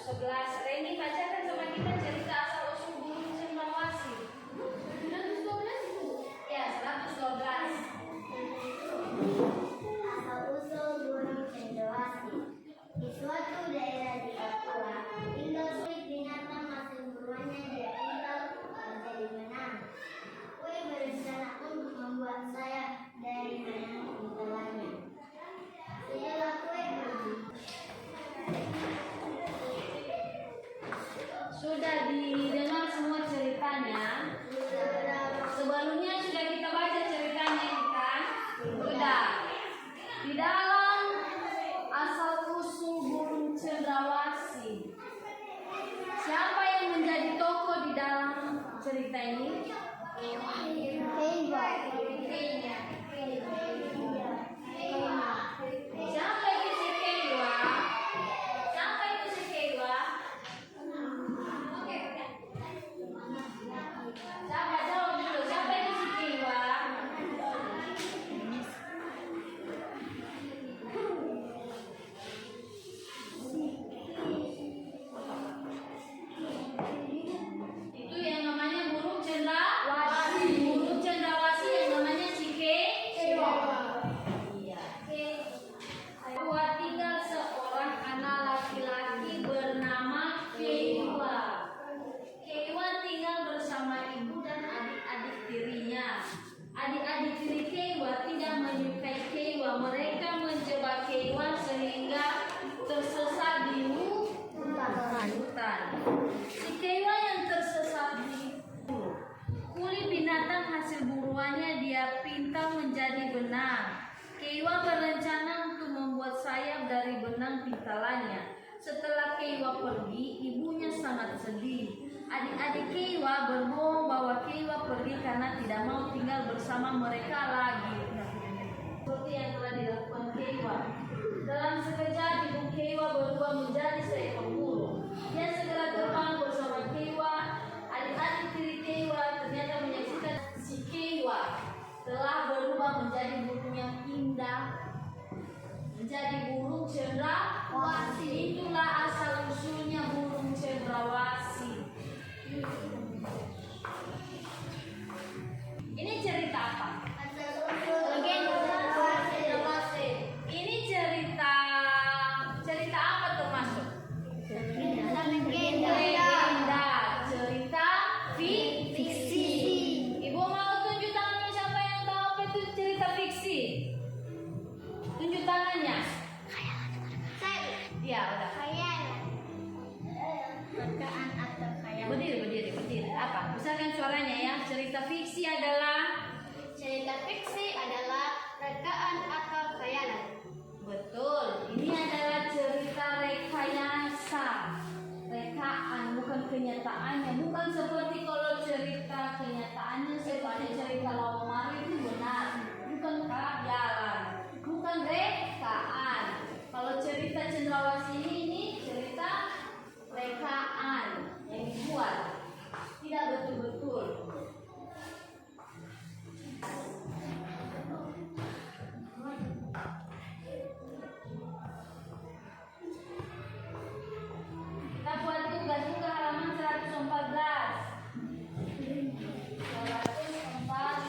111. Reni bacakan sama kita cerita asal usul burung cendrawasih. 112 itu. Ya, 112. Asal usul burung cendrawasih. Di suatu daerah di Papua, tinggal kulit binatang hasil buruannya dia tinggal menjadi benang. Kue berencana untuk membuat sayap dari benang pintalannya. Setelah kue pergi, Sudah didengar semua ceritanya. Sebelumnya sudah kita baca ceritanya kan? Sudah. Di dalam asal usul burung cendrawasih, siapa yang menjadi tokoh di dalam cerita ini? Siapa itu si Kewa? Siapa itu si Kewa? Siapa jawab dulu? Siapa itu si Kewa? Itu yang namanya burung cendrawasih. Burung cendrawasih yang namanya si Kewa. Iya. Bahwa tinggal seorang anak laki-laki bernama Kewa. Kewa tinggal bersama ibu dan adik-adik tirinya. Adik-adik tiri Kewa tidak menyukai Kewa. Mereka menjebak Kewa sehingga tersesat di hutan. Si Kewa yang tersesat di kulit binatang hasil buruannya dia pintal menjadi benang. Kewa berencana untuk membuat sayap dari benang pintalannya. Setelah Kewa pergi, ibunya sangat sedih. Adik-adik Kewa berbohong bahwa Kewa pergi karena tidak mau tinggal bersama mereka lagi. Seperti yang telah dilakukan Kewa. Dalam sekejap, ibu Kewa berubah menjadi seekor burung. Dia segera terbang bersama Kewa. Adik-adik tiri Kewa ternyata menyaksikan si Kewa telah berubah menjadi burung yang indah, menjadi burung cendrawasih. Itulah asal usulnya burung cendrawasih. Ini cerita apa? Ini cerita apa termasuk? Legenda, cerita fiksi. Ibu mau tunjuk tangannya siapa yang tahu apa itu cerita fiksi? Tunjuk tangannya. Ya, udah. Rekaan atau khayal. Berdiri. Apa? Misalkan suaranya ya. Cerita fiksi adalah rekaan atau khayalan. betul. Ini adalah cerita rekayasa. Rekaan, bukan kenyataannya. Bukan seperti kalau cerita kenyataannya seperti cerita Lawamari itu benar. Bukan khayalan. Bukan rekaan. Kalau cerita cendrawasih ini cerita rekaan yang dibuat. Tidak betul-betul. Kita buat tugas juga halaman 114. 114.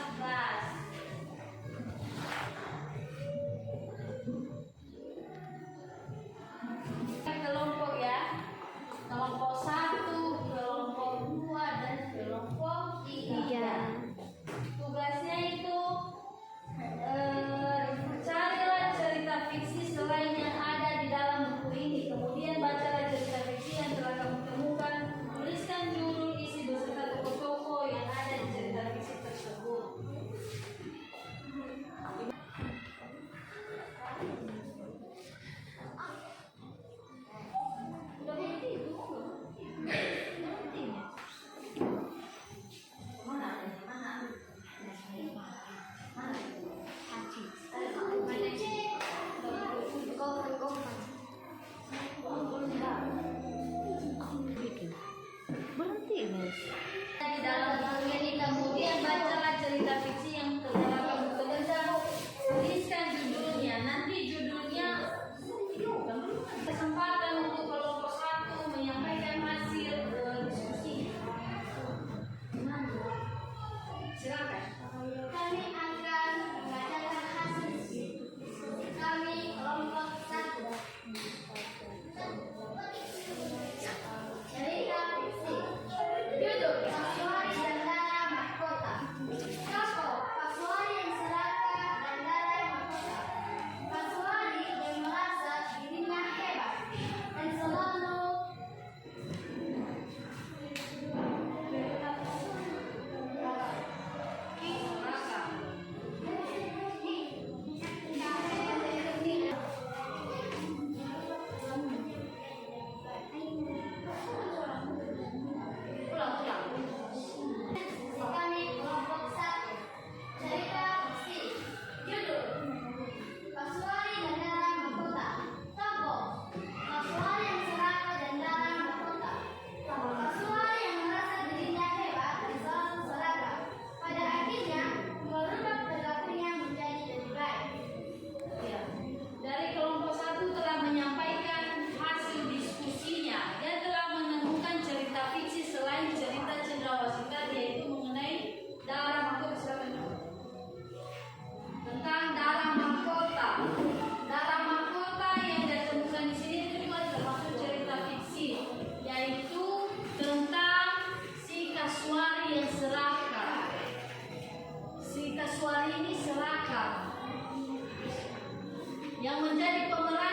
yang menjadi pemeran